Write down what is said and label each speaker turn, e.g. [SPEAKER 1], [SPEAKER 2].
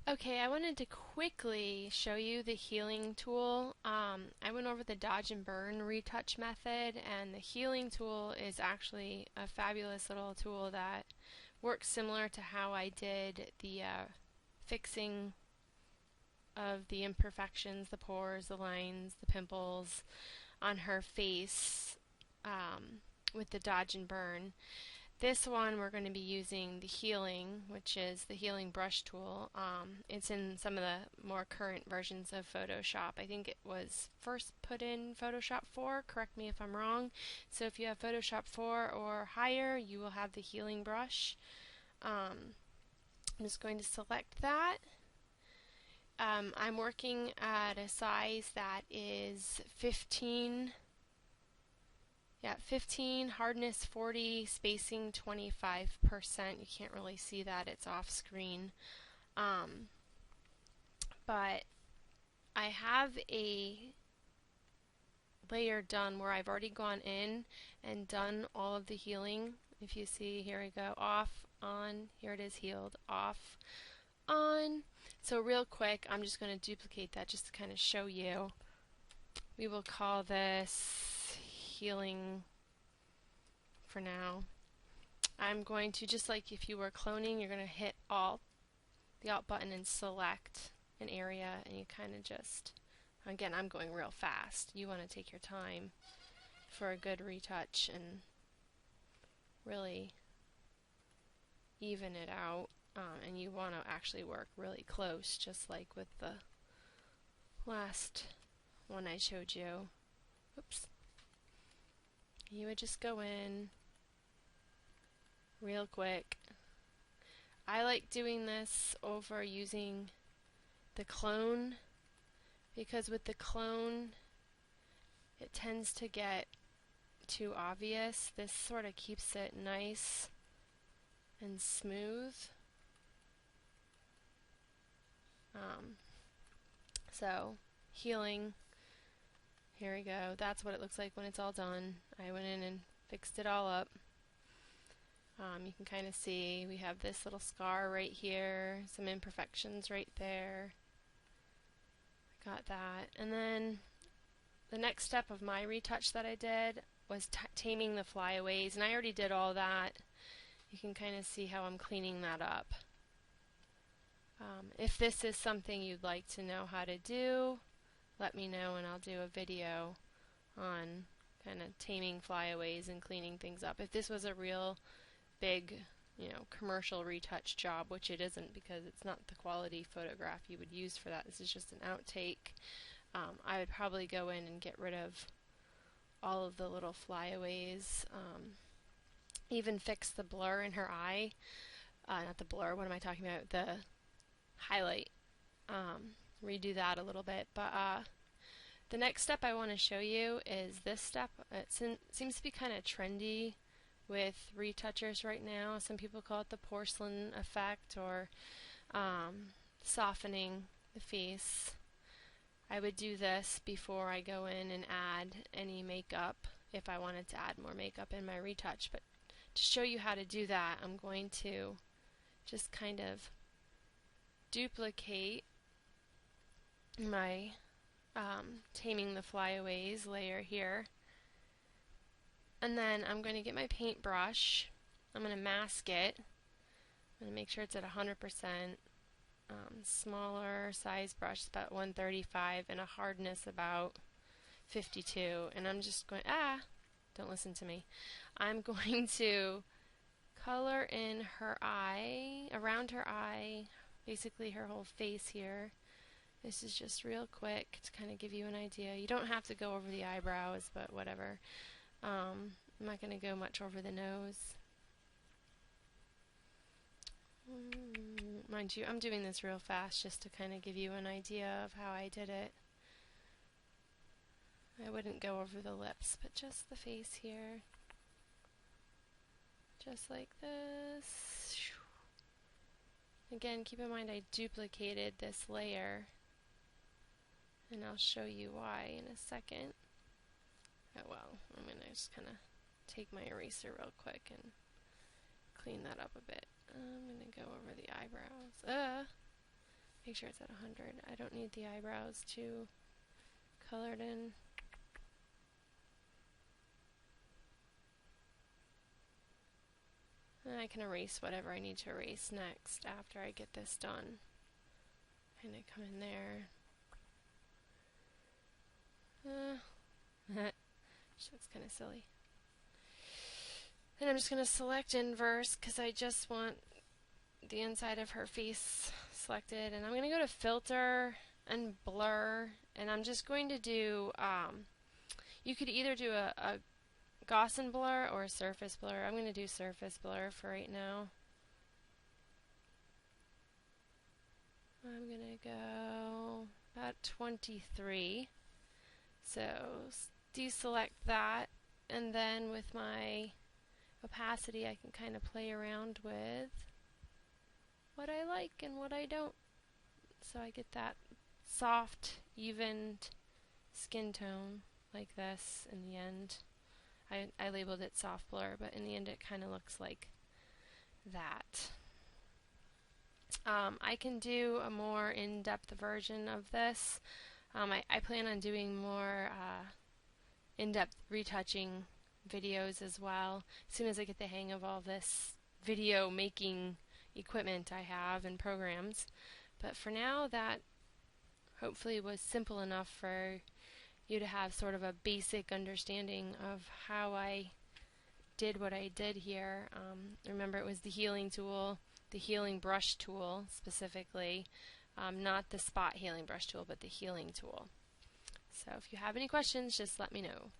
[SPEAKER 1] Okay, I wanted to quickly show you the healing tool. I went over the dodge and burn retouch method, and the healing tool is actually a fabulous little tool that works similar to how I did the fixing of the imperfections, the pores, the lines, the pimples on her face with the dodge and burn. This one we're going to be using the healing, which is the healing brush tool. It's in some of the more current versions of Photoshop. I think it was first put in Photoshop 4, correct me if I'm wrong. So if you have Photoshop 4 or higher, you will have the healing brush. I'm just going to select that. I'm working at a size that is 15. Yeah, 15, hardness 40, spacing 25%. You can't really see that, it's off screen. But I have a layer done where I've already gone in and done all of the healing. If you see, here we go, off, on, here it is healed, off, on. So real quick, I'm just going to duplicate that just to kind of show you. We will call this healing for now. I'm going to, just like if you were cloning, you're going to hit Alt, the Alt button, and select an area, and you kind of just, again, I'm going real fast. You want to take your time for a good retouch and really even it out. And you want to actually work really close, just like with the last one I showed you. Oops. You would just go in real quick. I like doing this over using the clone because with the clone it tends to get too obvious. This sort of keeps it nice and smooth. So healing, here we go. That's what it looks like when it's all done. I went in and fixed it all up. You can kind of see we have this little scar right here, some imperfections right there. Got that. And then the next step of my retouch that I did was taming the flyaways, and I already did all that. You can kind of see how I'm cleaning that up. If this is something you'd like to know how to do, let me know and I'll do a video on kind of taming flyaways and cleaning things up. If this was a real big, commercial retouch job, which it isn't because it's not the quality photograph you would use for that. This is just an outtake. I would probably go in and get rid of all of the little flyaways. Even fix the blur in her eye. Not the blur, what am I talking about? The highlight. Redo that a little bit. But the next step I want to show you is this step. It seems to be kind of trendy with retouchers right now. Some people call it the porcelain effect or softening the face. I would do this before I go in and add any makeup if I wanted to add more makeup in my retouch. But to show you how to do that, I'm going to just kind of duplicate my taming the flyaways layer here. And then I'm going to get my paintbrush. I'm going to mask it. I'm going to make sure it's at 100%. Smaller size brush, about 135, and a hardness about 52. And I'm just going, don't listen to me. I'm going to color in her eye, around her eye, basically her whole face here. This is just real quick to kind of give you an idea. You don't have to go over the eyebrows, but whatever. I'm not going to go much over the nose. Mind you, I'm doing this real fast just to kind of give you an idea of how I did it. I wouldn't go over the lips, but just the face here. Just like this. Again, keep in mind I duplicated this layer, and I'll show you why in a second. Oh well, I'm going to just kind of take my eraser real quick and clean that up a bit. I'm going to go over the eyebrows. Make sure it's at 100. I don't need the eyebrows too colored in. And I can erase whatever I need to erase next after I get this done. And I come in there. She looks kind of silly. And I'm just going to select inverse because I just want the inside of her face selected. And I'm going to go to filter and blur. And I'm just going to do, you could either do a Gaussian blur or a surface blur. I'm going to do surface blur for right now. I'm going to go about 23. So deselect that, and then with my opacity I can kind of play around with what I like and what I don't. So I get that soft, evened skin tone like this in the end. I labeled it soft blur, but in the end it kind of looks like that. I can do a more in-depth version of this. I plan on doing more in-depth retouching videos as well as soon as I get the hang of all this video making equipment I have and programs. But for now, that hopefully was simple enough for you to have sort of a basic understanding of how I did what I did here. Remember, it was the healing tool, the healing brush tool specifically, not the spot healing brush tool, but the healing tool. So if you have any questions, just let me know.